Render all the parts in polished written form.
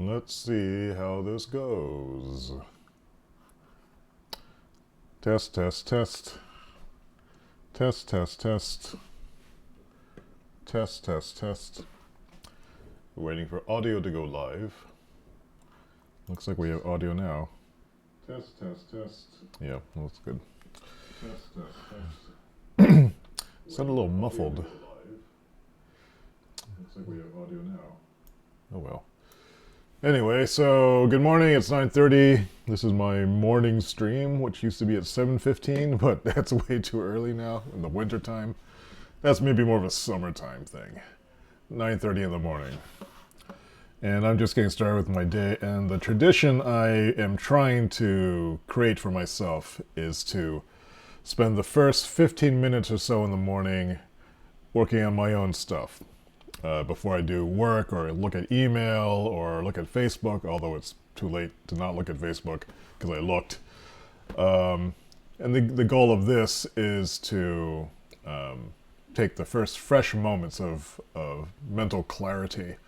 Let's see how this goes. Test, test, test. Test, test, test. Test, test, test. We're waiting for audio to go live. Looks like we have audio now. Test, test, test. Yeah, that's good. Test, test, test. Sound a little muffled. Looks like we have audio now. Oh well. Anyway, so good morning. It's 9:30. This is my morning stream, which used to be at 7:15, but that's way too early now in the winter time. That's maybe more of a summertime thing. 9:30 in the morning. And I'm just getting started with my day, and the tradition I am trying to create for myself is to spend the first 15 minutes or so in the morning working on my own stuff. Before I do work or look at email or look at Facebook, although it's too late to not look at Facebook because I looked. And the goal of this is to take the first fresh moments of mental clarity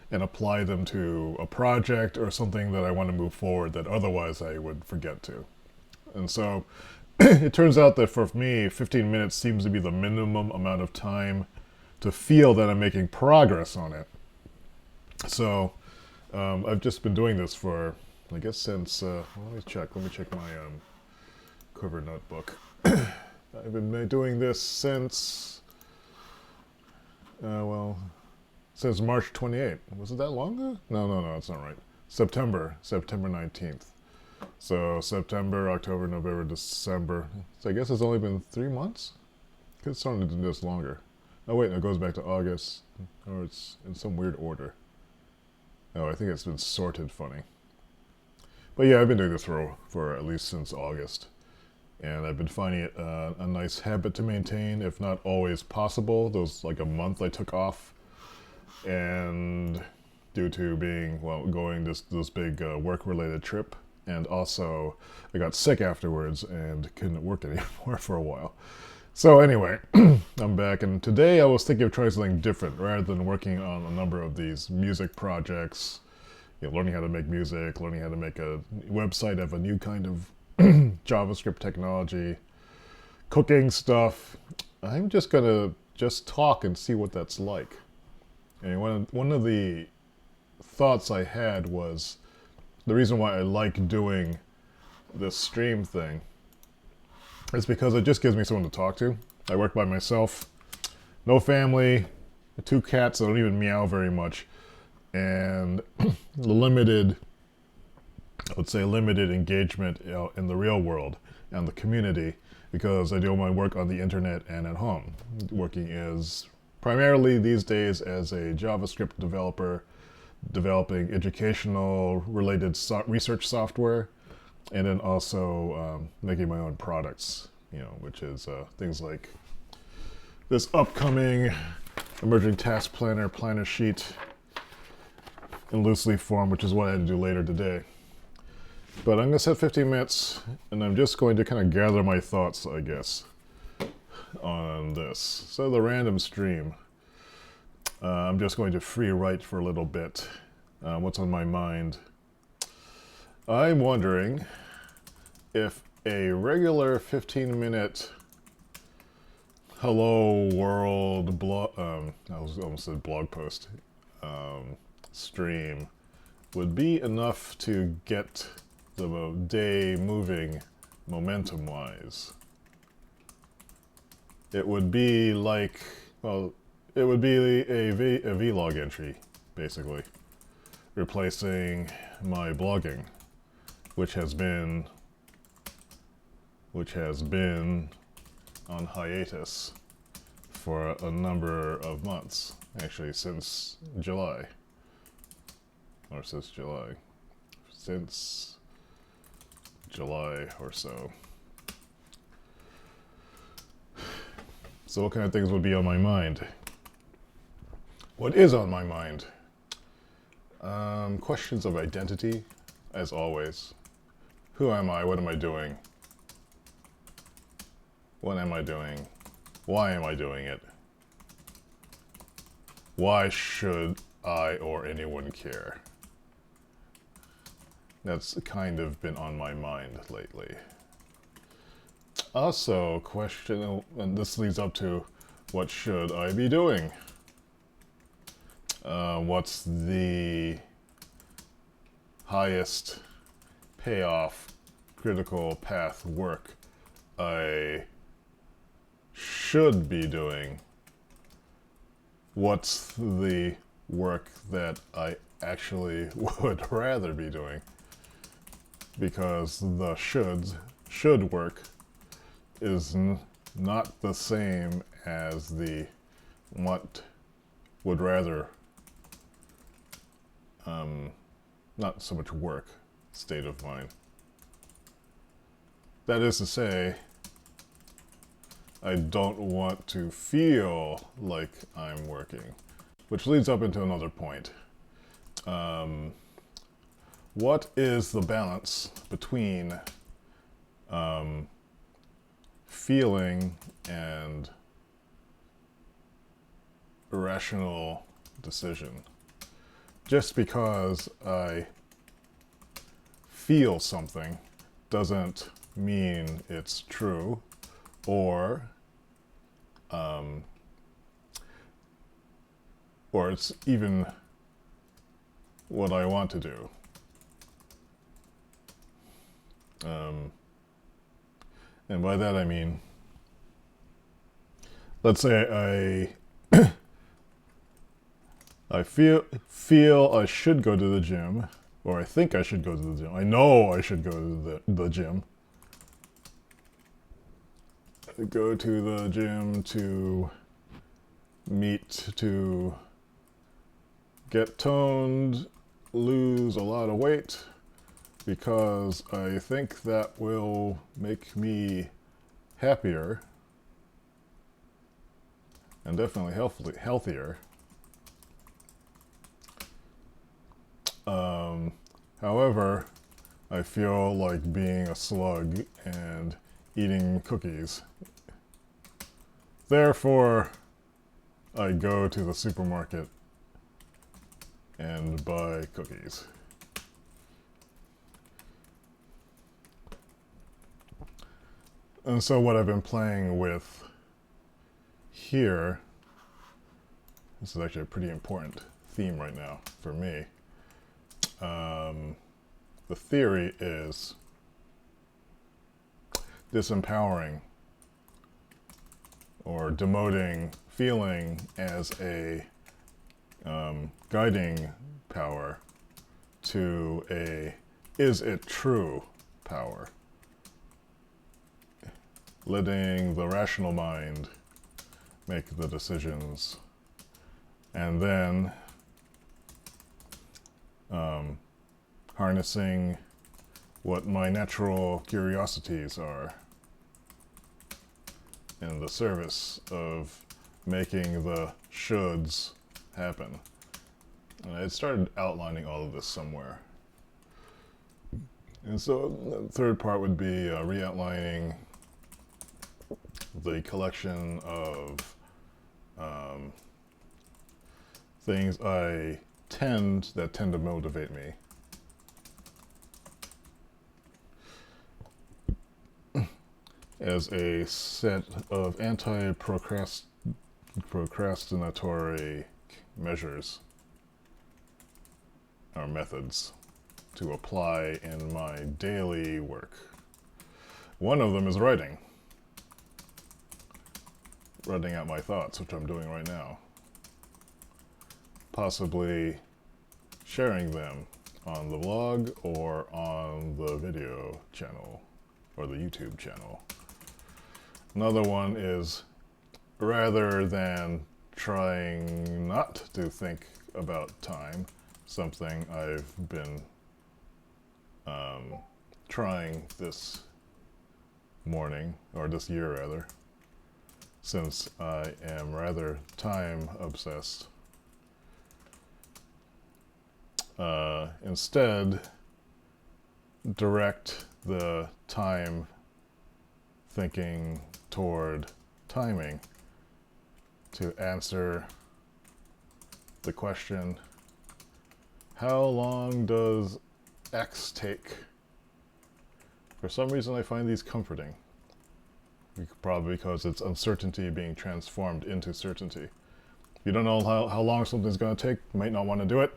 and apply them to a project or something that I want to move forward that otherwise I would forget to. And so it turns out that for me, 15 minutes seems to be the minimum amount of time to feel that I'm making progress on it. So I've just been doing this for, I guess, since, let me check my Quiver notebook. I've been doing this since, since March 28th. Was it that long ago? No, that's not right. September 19th. So September, October, November, December. So I guess it's only been 3 months? Could have started to do this longer. Oh wait, no, it goes back to August, or it's in some weird order. Oh, I think it's been sorted funny. But yeah, I've been doing this for at least since August. And I've been finding it a nice habit to maintain, if not always possible. Those, like a month I took off. And due to being, going this big work-related trip. And also, I got sick afterwards and couldn't work anymore for a while. So anyway, I'm back, and today I was thinking of trying something different rather than working on a number of these music projects, learning how to make music, learning how to make a website of a new kind of JavaScript technology, cooking stuff. I'm just gonna talk and see what that's like. And one of the thoughts I had was the reason why I like doing this stream thing. It's because it just gives me someone to talk to. I work by myself, no family, 2 cats that don't even meow very much, and limited engagement in the real world and the community because I do my work on the internet and at home. Working as primarily these days as a JavaScript developer, developing educational related research software, and then also making my own products, which is things like this upcoming emerging task planner sheet in loose leaf form, which is what I had to do later today. But I'm going to set 15 minutes, and I'm just going to kind of gather my thoughts, I guess, on this. So the random stream, I'm just going to free write for a little bit. What's on my mind? I'm wondering if a regular 15-minute hello world blog, I almost said blog post, stream would be enough to get the day moving momentum-wise. It would be like, it would be a vlog entry, basically, replacing my blogging, which has been on hiatus for a number of months, actually since July or so. So what kind of things would be on my mind? What is on my mind? Questions of identity, as always. Who am I? What am I doing? What am I doing? Why am I doing it? Why should I or anyone care? that's kind of been on my mind lately. Also, question, and this leads up to, what should I be doing? What's the highest payoff, critical path work I should be doing? What's the work that I actually would rather be doing? Because the should work is not the same as the what would rather, not so much work state of mind. That is to say, I don't want to feel like I'm working, which leads up into another point. What is the balance between feeling and irrational decision? Just because I feel something doesn't mean it's true, or it's even what I want to do. And by that I mean, let's say I feel I should go to the gym, or I think I should go to the gym. I know I should go to the gym. I go to the gym to get toned, lose a lot of weight, because I think that will make me happier and definitely healthier. However, I feel like being a slug and eating cookies. Therefore, I go to the supermarket and buy cookies. And so what I've been playing with here, this is actually a pretty important theme right now for me. The theory is disempowering or demoting feeling as a guiding power to a is it true power. Letting the rational mind make the decisions, and then harnessing what my natural curiosities are in the service of making the shoulds happen. And I started outlining all of this somewhere. And so the third part would be re-outlining the collection of things that tend to motivate me. As a set of anti-procrastinatory measures or methods to apply in my daily work. One of them is writing out my thoughts, which I'm doing right now. Possibly sharing them on the blog or on the video channel or the YouTube channel. Another one is, rather than trying not to think about time, something I've been trying this morning, or this year rather, since I am rather time obsessed. Instead, direct the time thinking toward timing to answer the question, how long does X take. For some reason I find these comforting. Probably because it's uncertainty being transformed into certainty. If you don't know how long something's going to take, you might not want to do it.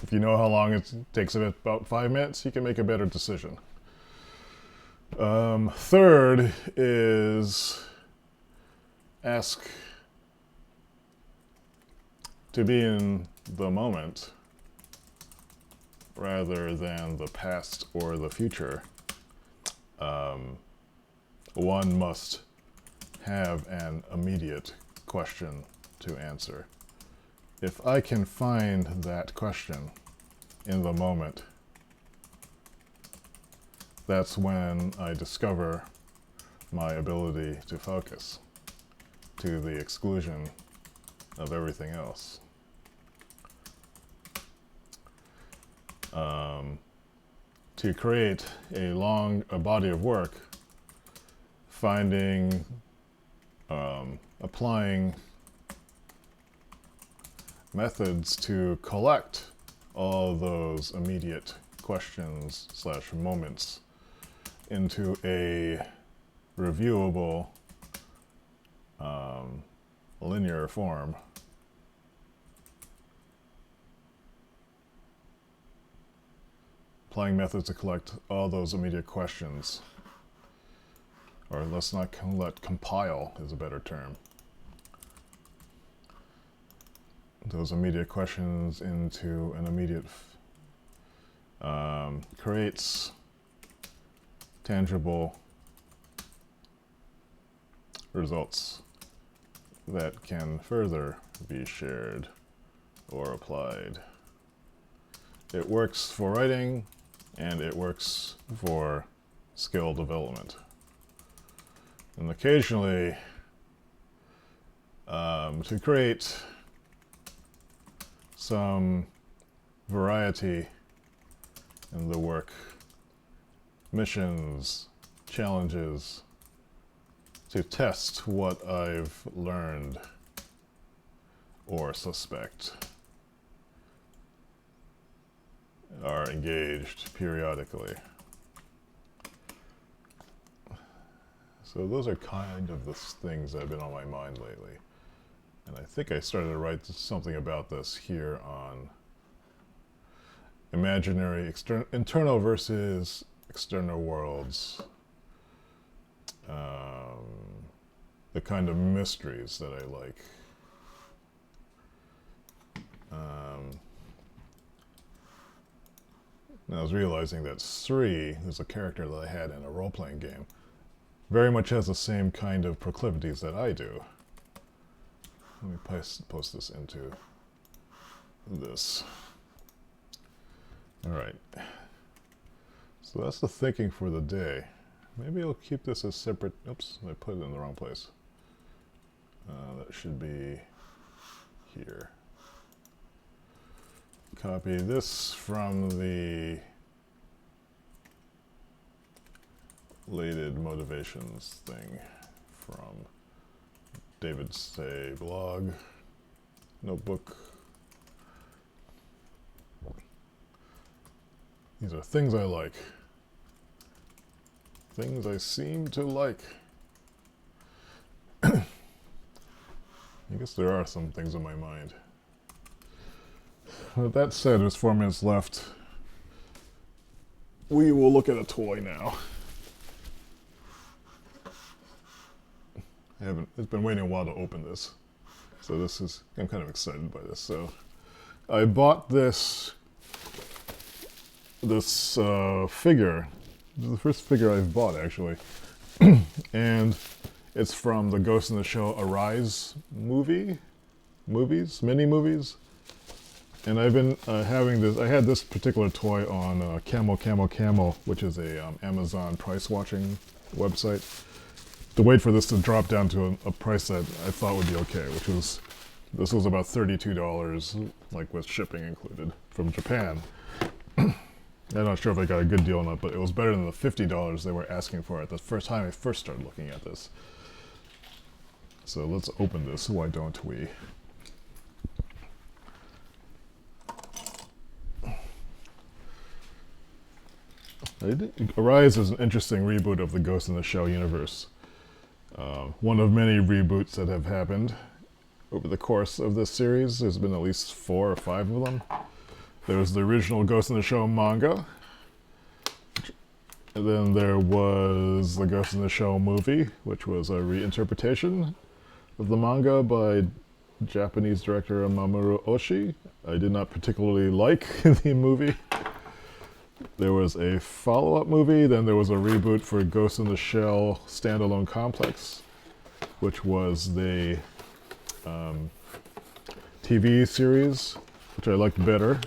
If you know how long it takes about 5 minutes, you can make a better decision. Third is ask to be in the moment rather than the past or the future. One must have an immediate question to answer. If I can find that question in the moment, that's when I discover my ability to focus to the exclusion of everything else. To create a body of work, applying methods to collect all those immediate questions / moments into a reviewable linear form. Applying methods to collect all those immediate questions, or let's not compile is a better term. Those immediate questions into an immediate creates tangible results that can further be shared or applied. It works for writing, and it works for skill development. And occasionally, to create some variety in the work, missions, challenges, to test what I've learned or suspect, are engaged periodically. So those are kind of the things that have been on my mind lately. And I think I started to write something about this here on imaginary, internal versus external worlds. The kind of mysteries that I like. And I was realizing that Sri, who's a character that I had in a role-playing game, very much has the same kind of proclivities that I do. Let me post this into this. Alright. So that's the thinking for the day. Maybe I'll keep this as separate. Oops, I put it in the wrong place. That should be here. Copy this from the related motivations thing from David's Say blog, notebook. These are things I like. Things I seem to like. I guess there are some things in my mind. With that said, there's 4 minutes left. We will look at a toy now. It's been waiting a while to open this. So I'm kind of excited by this. So I bought this figure. This is the first figure I've bought, actually. And it's from the Ghost in the Shell Arise mini movies. And I've been having this. I had this particular toy on Camel, which is a Amazon price watching website. To wait for this to drop down to a price that I thought would be okay, this was about $32, like with shipping included, from Japan. I'm not sure if I got a good deal or not, but it was better than the $50 they were asking for it the first time I first started looking at this. So let's open this. Why don't we? Arise is an interesting reboot of the Ghost in the Shell universe. One of many reboots that have happened over the course of this series. There's been at least 4 or 5 of them. There was the original Ghost in the Shell manga. And then there was the Ghost in the Shell movie, which was a reinterpretation of the manga by Japanese director Mamoru Oshii. I did not particularly like the movie. There was a follow-up movie, then there was a reboot for Ghost in the Shell standalone complex, which was the TV series, which I liked better.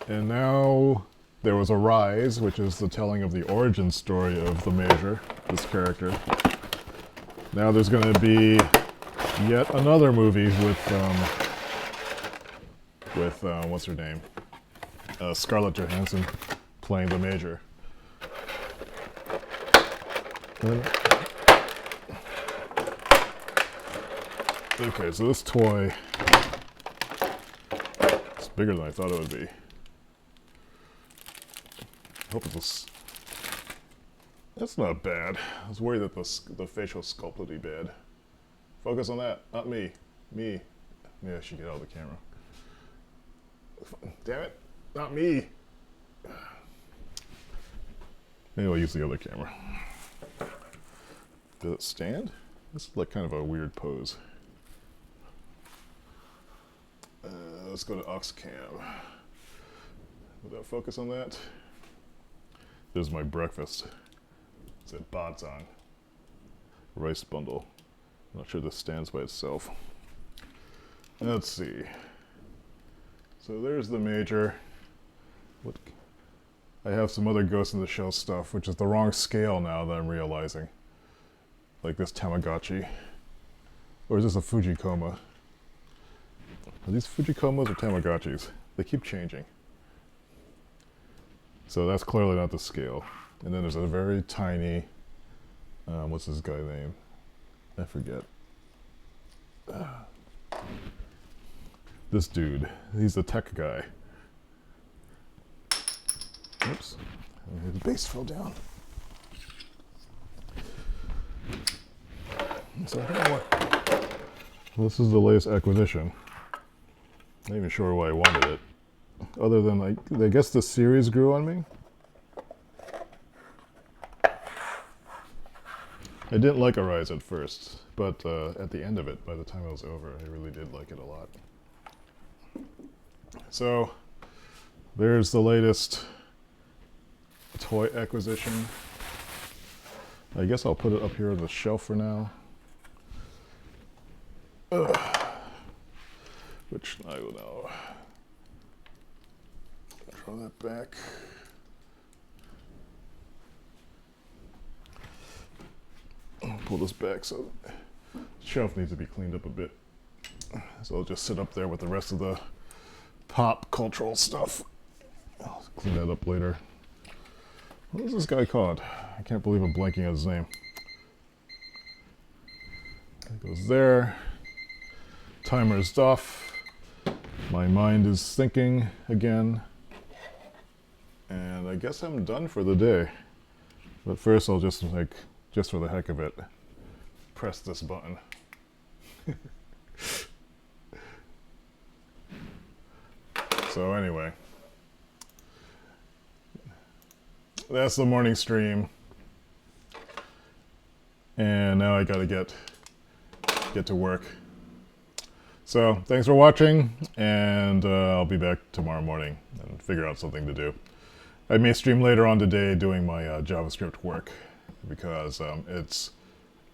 And now there was Arise, which is the telling of the origin story of the Major, this character. Now there's going to be yet another movie with what's her name? Scarlett Johansson playing the Major. Okay, so this toy is bigger than I thought it would be. I hope it's that's not bad. I was worried that the facial sculpt would be bad. Focus on that, not me. Me. Maybe I should get out of the camera. Damn it, not me. Maybe I'll use the other camera. Does it stand? This is like kind of a weird pose. Let's go to Oxcam. Will that focus on that? There's my breakfast. It's a batzang. Rice bundle. I'm not sure this stands by itself. Let's see. So there's the Major. I have some other Ghost in the Shell stuff, which is the wrong scale now that I'm realizing. Like this Tamagotchi. Or is this a Fujikoma? Are these Fujikomas or Tamagotchis? They keep changing. So that's clearly not the scale. And then there's a very tiny, what's this guy's name? I forget. This dude, he's the tech guy. Oops, the base fell down. So I don't know what. Well, this is the latest acquisition. Not even sure why I wanted it. Other than, I guess the series grew on me. I didn't like Arise at first, but at the end of it, by the time it was over, I really did like it a lot. So, there's the latest toy acquisition. I guess I'll put it up here on the shelf for now. Which I will now draw that back. I'll pull this back so the shelf needs to be cleaned up a bit. So I'll just sit up there with the rest of the pop cultural stuff. I'll clean that up later. What is this guy called? I can't believe I'm blanking on his name. It goes there. Timer's off. My mind is thinking again. And I guess I'm done for the day. But first I'll just just for the heck of it, press this button. So anyway, that's the morning stream. And now I gotta get to work. So thanks for watching, and I'll be back tomorrow morning and figure out something to do. I may stream later on today doing my JavaScript work, because it's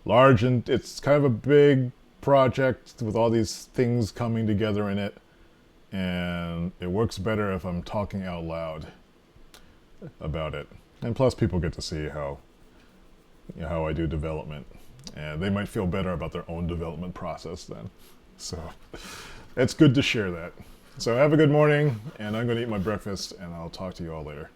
large and it's kind of a big project with all these things coming together in it, and it works better if I'm talking out loud about it. And plus people get to see how I do development, and they might feel better about their own development process then. So it's good to share that. So have a good morning, and I'm going to eat my breakfast, and I'll talk to you all later.